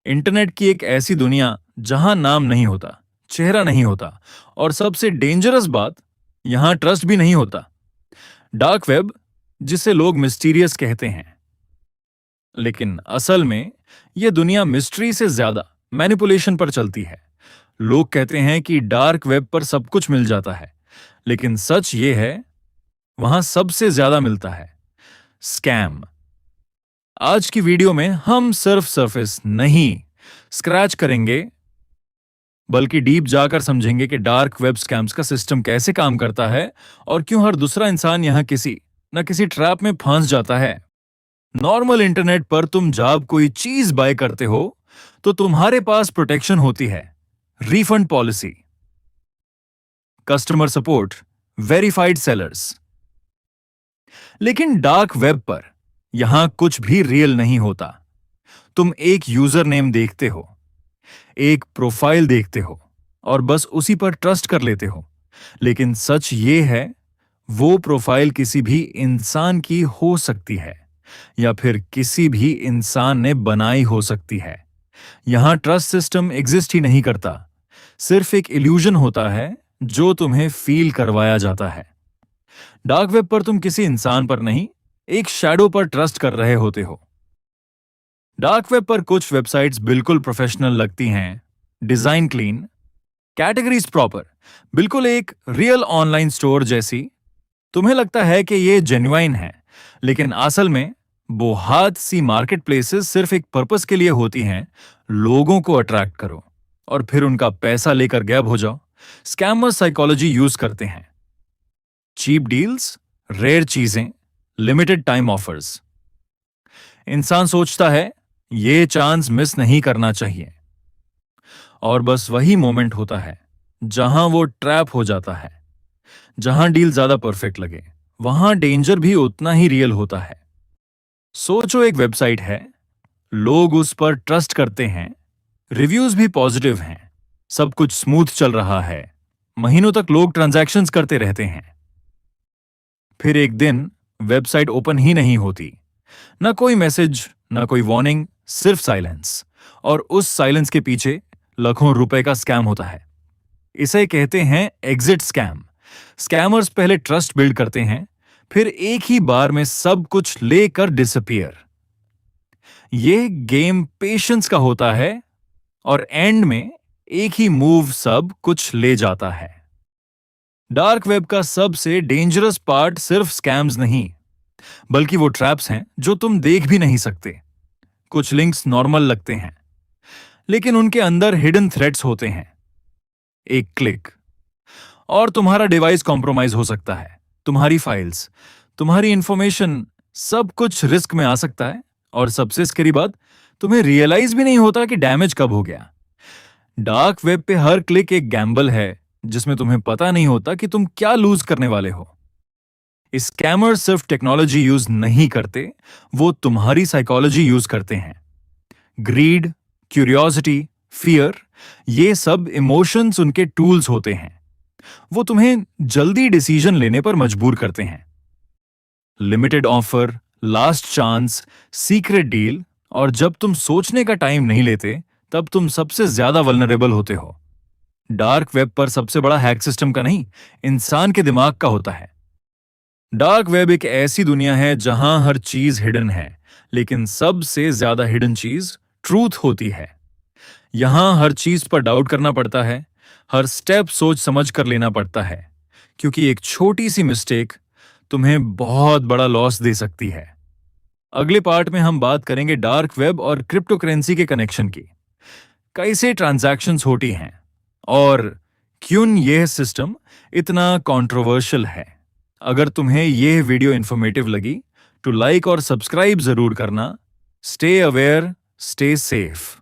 Internet की एक ऐसी दुनिया जहां नाम नहीं होता, चेहरा नहीं होता और सबसे डेंजरस बात, यहां ट्रस्ट भी नहीं होता। डार्क वेब, जिसे लोग मिस्टीरियस कहते हैं, लेकिन असल में यह दुनिया मिस्ट्री से ज्यादा मैनिपुलेशन पर चलती है। लोग कहते हैं कि डार्क वेब पर सब कुछ मिल जाता है, लेकिन सच ये है, वहां सबसे ज्यादा मिलता है स्कैम। आज की वीडियो में हम सिर्फ सरफेस नहीं स्क्रैच करेंगे, बल्कि डीप जाकर समझेंगे कि डार्क वेब स्कैम्स का सिस्टम कैसे काम करता है और क्यों हर दूसरा इंसान यहां किसी न किसी ट्रैप में फंस जाता है। नॉर्मल इंटरनेट पर तुम जब कोई चीज बाय करते हो तो तुम्हारे पास प्रोटेक्शन होती है, refund policy, customer support, verified sellers. लेकिन डार्क वेब पर यहां कुछ भी रियल नहीं होता। तुम एक यूजर नेम देखते हो, एक प्रोफाइल देखते हो और बस उसी पर ट्रस्ट कर लेते हो। लेकिन सच ये है, वो प्रोफाइल किसी भी इंसान की हो सकती है या फिर किसी भी इंसान ने बनाई हो सकती है। यहां ट्रस्ट सिस्टम एग्जिस्ट ही नहीं करता, सिर्फ एक इल्यूजन होता है जो तुम्हें फील करवाया जाता है। डार्क वेब पर तुम किसी इंसान पर नहीं, एक शैडो पर ट्रस्ट कर रहे होते हो। डार्क वेब पर कुछ वेबसाइट्स बिल्कुल प्रोफेशनल लगती हैं, डिजाइन क्लीन, कैटेगरीज प्रॉपर, बिल्कुल एक रियल ऑनलाइन स्टोर जैसी। तुम्हें लगता है कि ये जेन्युइन है, लेकिन असल में वो हाथ सी मार्केट प्लेसेस सिर्फ एक पर्पस के लिए होती हैं, लोगों को अट्रैक्ट करो और फिर उनका पैसा लेकर गायब हो जाओ। स्कैमर साइकोलॉजी यूज करते हैं, चीप डील्स, रेयर चीजें, लिमिटेड टाइम ऑफर्स। इंसान सोचता है ये चांस मिस नहीं करना चाहिए, और बस वही मोमेंट होता है जहां वो ट्रैप हो जाता है। जहां डील ज्यादा परफेक्ट लगे, वहां डेंजर भी उतना ही रियल होता है। सोचो, एक वेबसाइट है, लोग उस पर ट्रस्ट करते हैं, रिव्यूज भी पॉजिटिव हैं, सब कुछ स्मूथ चल रहा है, महीनों तक लोग ट्रांजैक्शंस करते रहते हैं। फिर एक दिन वेबसाइट ओपन ही नहीं होती, ना कोई मैसेज, ना कोई वार्निंग, सिर्फ साइलेंस। और उस साइलेंस के पीछे लाखों रुपए का स्कैम होता है। इसे कहते हैं एग्जिट स्कैम। स्कैमर्स पहले ट्रस्ट बिल्ड करते हैं, फिर एक ही बार में सब कुछ लेकर डिसअपीयर। ये गेम पेशेंस का होता है और एंड में एक ही मूव सब कुछ ले जाता है। डार्क वेब का सबसे डेंजरस पार्ट सिर्फ स्कैम्स नहीं, बल्कि वो ट्रैप्स हैं जो तुम देख भी नहीं सकते। कुछ लिंक्स नॉर्मल लगते हैं, लेकिन उनके अंदर हिडन थ्रेट्स होते हैं। एक क्लिक और तुम्हारा डिवाइस कॉम्प्रोमाइज हो सकता है, तुम्हारी फाइल्स, तुम्हारी इंफॉर्मेशन, सब कुछ रिस्क में आ सकता है। और सबसे स्कैरी बात, तुम्हें रियलाइज भी नहीं होता कि डैमेज कब हो गया। डार्क वेब पे हर क्लिक एक गैम्बल है, जिसमें तुम्हें पता नहीं होता कि तुम क्या लूज करने वाले हो। स्कैमर्स सिर्फ टेक्नोलॉजी यूज नहीं करते, वो तुम्हारी साइकोलॉजी यूज करते हैं। ग्रीड, क्यूरियोसिटी, फियर, ये सब इमोशंस उनके टूल्स होते हैं। वो तुम्हें जल्दी डिसीजन लेने पर मजबूर करते हैं। Limited offer, last chance, secret deal, और जब तुम सोचने का टाइम नहीं लेते, तब तुम सबसे ज्यादा वल्नरेबल होते हो। डार्क वेब पर सबसे बड़ा हैक सिस्टम का नहीं, इंसान के दिमाग का होता है। डार्क वेब एक ऐसी दुनिया है जहां हर चीज हिडन है, लेकिन सबसे ज्यादा हिडन चीज ट्रूथ होती है। यहां हर चीज पर डाउट करना पड़ता है, हर स्टेप सोच समझ कर लेना पड़ता है, क्योंकि एक छोटी सी मिस्टेक तुम्हें बहुत बड़ा लॉस दे सकती है। अगले पार्ट में हम बात करेंगे डार्क वेब और क्रिप्टो करेंसी के कनेक्शन की, कैसे ट्रांजैक्शंस होती हैं और क्यों यह सिस्टम इतना कंट्रोवर्शियल है। अगर तुम्हें यह वीडियो इंफॉर्मेटिव लगी तो लाइक और सब्सक्राइब जरूर करना। Stay aware, stay safe.